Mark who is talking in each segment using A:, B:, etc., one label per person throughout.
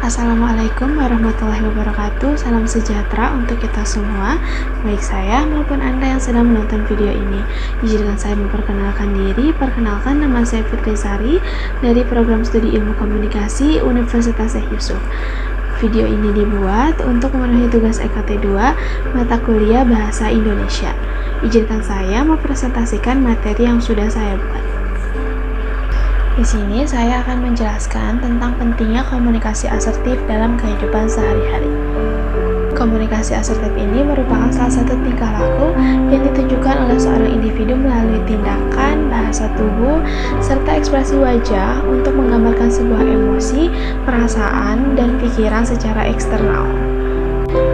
A: Assalamualaikum warahmatullahi wabarakatuh. Salam sejahtera untuk kita semua, baik saya maupun Anda yang sedang menonton video ini. Izinkan saya memperkenalkan diri. Perkenalkan, nama saya Fitri Sari dari Program Studi Ilmu Komunikasi Universitas Syekh Yusuf. Video ini dibuat untuk memenuhi tugas EKT 2 mata kuliah Bahasa Indonesia. Izinkan saya mempresentasikan materi yang sudah saya buat. Di sini saya akan menjelaskan tentang pentingnya komunikasi asertif dalam kehidupan sehari-hari. Komunikasi asertif ini merupakan salah satu tingkah laku yang ditunjukkan oleh seorang individu melalui tindakan, bahasa tubuh, serta ekspresi wajah untuk menggambarkan sebuah emosi, perasaan, dan pikiran secara eksternal.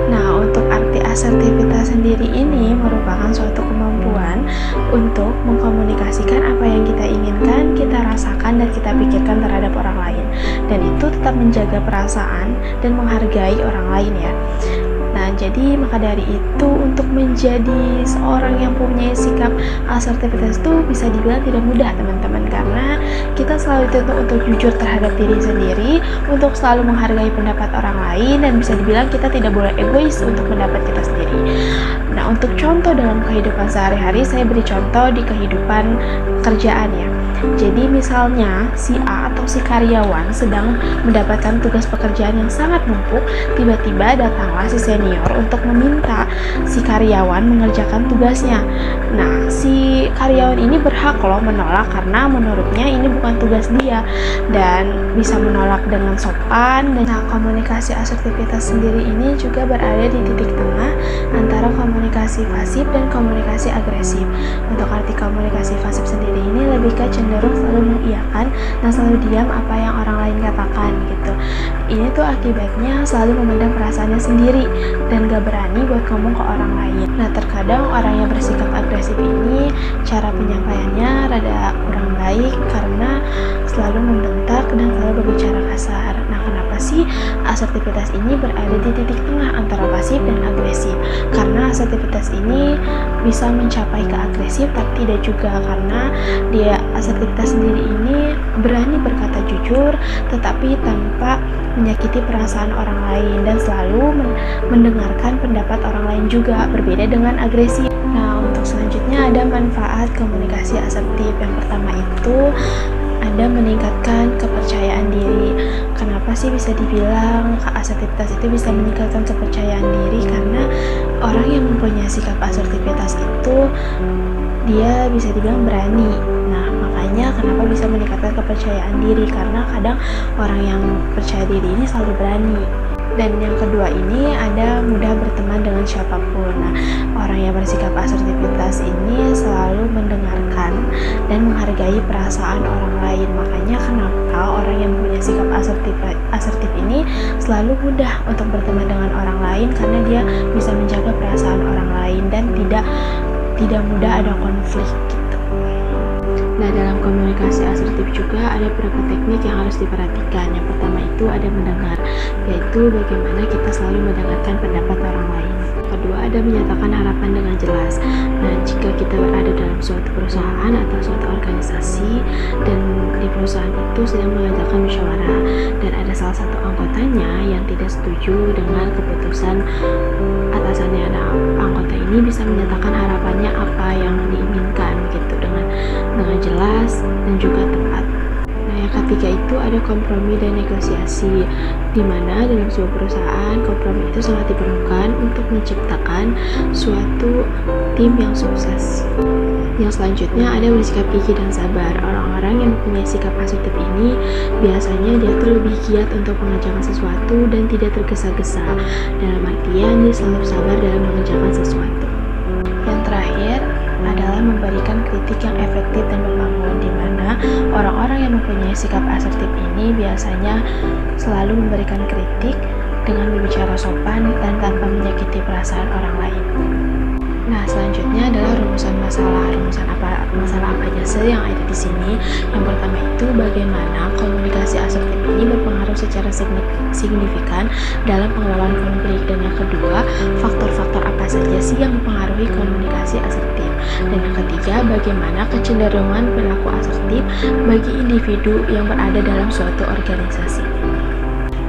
A: Nah, untuk arti asertivitas sendiri ini merupakan suatu kemampuan untuk mengkomunikasikan apa yang kita inginkan, kita rasakan, dan kita pikirkan terhadap orang lain. Dan itu tetap menjaga perasaan dan menghargai orang lain ya. Nah, jadi maka dari itu untuk menjadi seorang yang punya sikap asertivitas itu bisa dibilang tidak mudah teman-teman, karena kita selalu dituntut untuk jujur terhadap diri sendiri, untuk selalu menghargai pendapat orang lain, dan bisa dibilang kita tidak boleh egois untuk pendapat kita sendiri. Nah, untuk contoh dalam kehidupan sehari-hari, saya beri contoh di kehidupan kerjaan ya. Jadi misalnya si A atau si karyawan sedang mendapatkan tugas pekerjaan yang sangat numpuk, tiba-tiba datanglah si senior untuk meminta si karyawan mengerjakan tugasnya. Nah, si karyawan ini berhak loh menolak karena menurutnya ini bukan tugas dia, dan bisa menolak dengan sopan. Nah, komunikasi asertivitas sendiri ini juga berada di titik tengah antara komunikasi pasif dan komunikasi agresif. Untuk arti komunikasi pasif sendiri ini lebih ke cenderung selalu mengiyakan dan selalu diam apa yang orang lain katakan gitu. Ini tuh akibatnya selalu memendam perasaannya sendiri dan gak berani buat ngomong ke orang lain. Nah, terkadang orang yang bersikap agresif ini cara penyampaiannya rada kurang baik karena selalu membentak dan selalu berbicara kasar. Nah, kenapa sih asertivitas ini berada di titik tengah antara pasif dan agresif? Karena asertivitas ini bisa mencapai ke agresif tapi tidak juga, karena dia asertivitas sendiri ini berani berkata jujur tetapi tanpa menyakiti perasaan orang lain dan selalu mendengarkan pendapat orang lain juga, berbeda dengan agresif. Nah, untuk selanjutnya ada manfaat komunikasi asertif. Yang pertama itu ada meningkatkan kepercayaan diri. Kenapa sih bisa dibilang asertivitas itu bisa meningkatkan kepercayaan diri? Karena orang yang mempunyai sikap asertivitas itu dia bisa dibilang berani. Nah, makanya kenapa bisa meningkatkan kepercayaan diri, karena kadang orang yang percaya diri ini selalu berani. Dan yang kedua ini ada mudah berteman dengan siapapun. Nah, orang yang bersikap asertivitas ini selalu mendengarkan dan menghargai perasaan orang lain. Makanya kenapa orang yang punya sikap asertif ini selalu mudah untuk berteman dengan orang lain, karena dia bisa menjaga perasaan orang lain dan tidak mudah ada konflik gitu. Nah, dalam komunikasi asertif juga ada beberapa teknik yang harus diperhatikan. Yang pertama itu ada mendengar, yaitu bagaimana kita selalu mendengarkan pendapat orang lain. Kedua, ada menyatakan harapan dengan jelas. Nah, jika kita berada dalam suatu perusahaan atau suatu organisasi dan di perusahaan itu sedang mengadakan musyawarah dan ada salah satu anggotanya yang tidak setuju dengan keputusan atasannya, nah anggota ini bisa menyatakan harapannya apa yang diinginkan gitu dengan jelas dan juga tepat. Nah, yang ketiga itu ada kompromi dan negosiasi, di mana dalam sebuah perusahaan kompromi itu sangat diperlukan untuk menciptakan suatu tim yang sukses. Yang selanjutnya ada bersikap gigih dan sabar. Orang-orang yang mempunyai sikap asertif ini biasanya dia tuh lebih giat untuk mengerjakan sesuatu dan tidak tergesa-gesa. Dalam artian dia selalu sabar dalam mengerjakan sesuatu. Yang terakhir adalah memberikan kritik yang efektif dan membangun, di mana orang-orang yang mempunyai sikap asertif ini biasanya selalu memberikan kritik dengan berbicara sopan dan tanpa menyakiti perasaan orang lain. Nah, selanjutnya adalah rumusan masalah. Masalah apa aja yang ada di sini? Yang pertama itu bagaimana komunikasi asertif ini berpengaruh secara signifikan dalam pengelolaan konflik, dan yang kedua, faktor-faktor apa saja sih yang mempengaruhi komunikasi asertif, dan yang ketiga, bagaimana kecenderungan perilaku asertif bagi individu yang berada dalam suatu organisasi.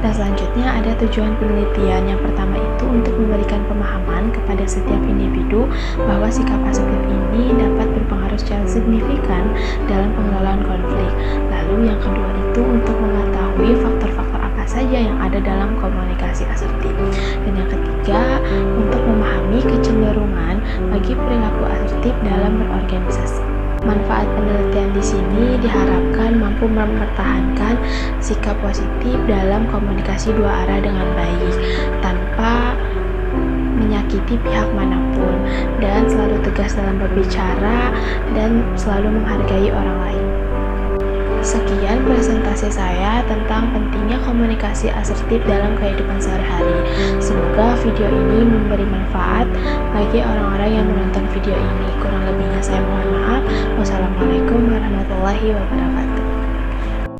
A: Dan selanjutnya ada tujuan penelitian. Yang pertama itu untuk memberikan pemahaman kepada setiap individu bahwa sikap asertif ini dapat berpengaruh secara signifikan dalam pengelolaan konflik. Lalu yang kedua itu untuk mengetahui faktor-faktor apa saja yang ada dalam komunikasi asertif. Dan yang ketiga untuk memahami kecenderungan bagi perilaku asertif dalam berorganisasi. Manfaat penelitian di sini diharapkan mampu mempertahankan sikap positif dalam komunikasi dua arah dengan baik, tanpa menyakiti pihak manapun, dan selalu tegas dalam berbicara, dan selalu menghargai orang lain. Sekian presentasi saya tentang pentingnya komunikasi asertif dalam kehidupan sehari-hari. Semoga video ini memberi manfaat bagi orang-orang yang menonton video ini. Kurang lebihnya saya mohon maaf. Wassalamualaikum warahmatullahi wabarakatuh.